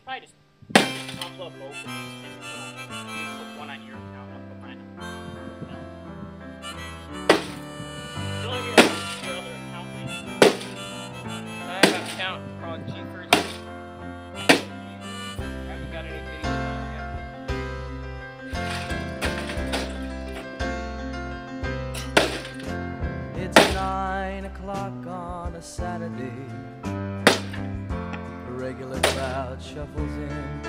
probably just upload both of these and put one on your account, I'll put mine on. You'll have your other account. I have an account called G1st. I haven't got any videos on yet. It's 9 o'clock on a Saturday. The regular crowd shuffles in.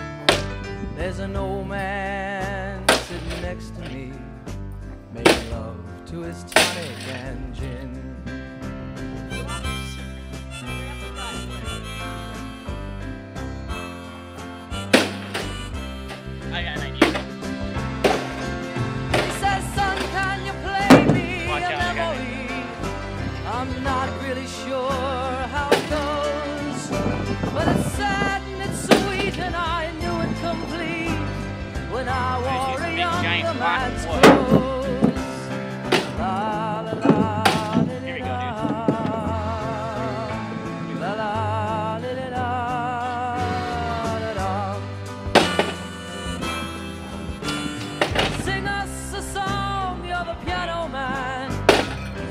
There's an old man sitting next to me, making love to his tonic and gin. I got an idea. He says, son, can you play me Watch a out, I got it. memory? I'm not really sure how it goes, but it's sad and it's sweet, and I knew it complete when I wore a big younger giant block man's of wood. clothes. La la la, Here we go, la la la la la. Sing us a song, you're the piano man.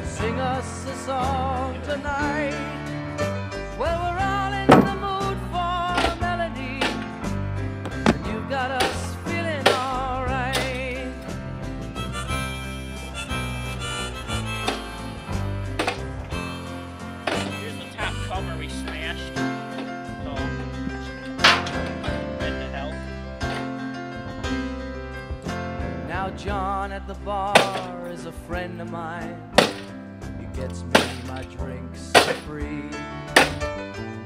Sing us a song tonight. Well, we're all in the mood for a melody, and you've got us feeling alright. Here's the top cover we smashed. So, ready to help. Now John at the bar is a friend of mine. He gets me my drinks for free,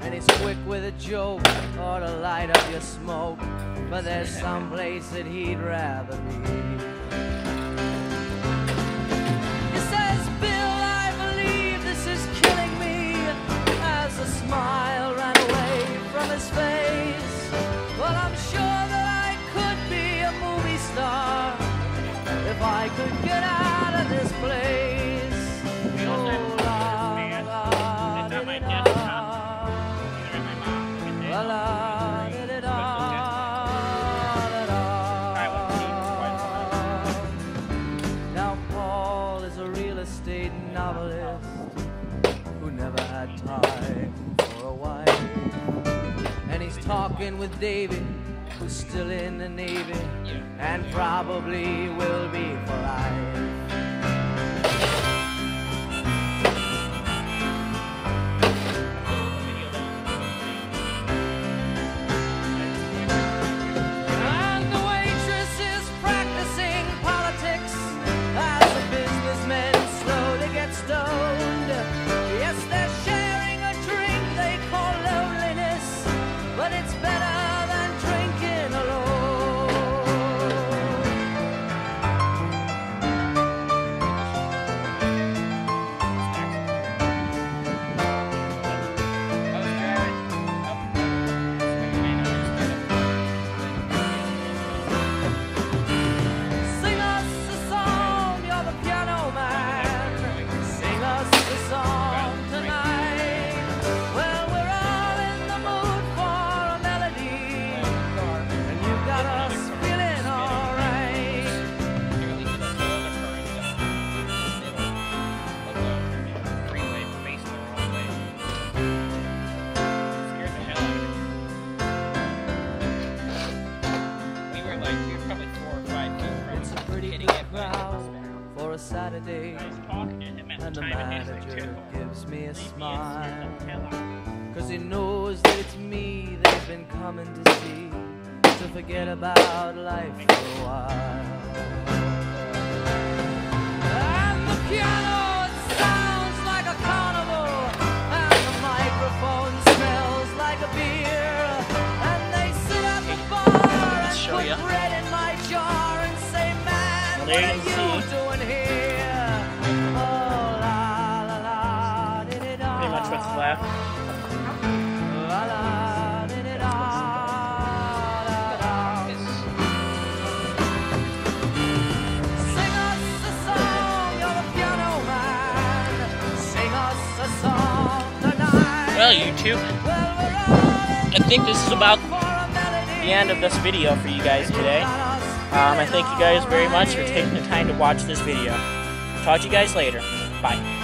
and he's quick with a joke or to light up your smoke, but there's some place that he'd rather be. He says, Bill, I believe this is killing me, as a smile ran away from his face. Well, I'm sure that I could be a movie star if I could get out of this place. We also have Oh, a la, man. la, It's on my di, desktop. da. Either at my mom's or my La, dad's. la, di, di, da, da, da. Now Paul is a real estate novelist who never had time for a wife, and he's talking with David, who's still in the Navy and probably will be for life. And the waitress is practicing politics as the businessmen slowly get stoned. Yes, they're sharing a drink they call loneliness, but it's better than drinking alone. Sing us a song, you're the piano man. Sing us a song tonight. Well, we're all in the mood for a melody, and you've got us feeling alright. It's a pretty good crowd for a Saturday, and the manager gives me a smile, 'cause he knows that it's me they've been coming to see, to forget about life for a while. And the piano, it sounds like a carnival, and the microphone smells like a beer, and they sit at the bar and show put ya. bread in my jar and say, man, Well, what there are you you see. doing here? Oh, la, la, la, di-di-da. Pretty much what's left. La, la, di-di-da, da-da. Sing us a song, you're the piano man. Sing us a song tonight. Well, YouTube, Well, we're all in I think this is about for a melody. the end of this video for you guys today. I thank you guys very much for taking the time to watch this video. Talk to you guys later. Bye.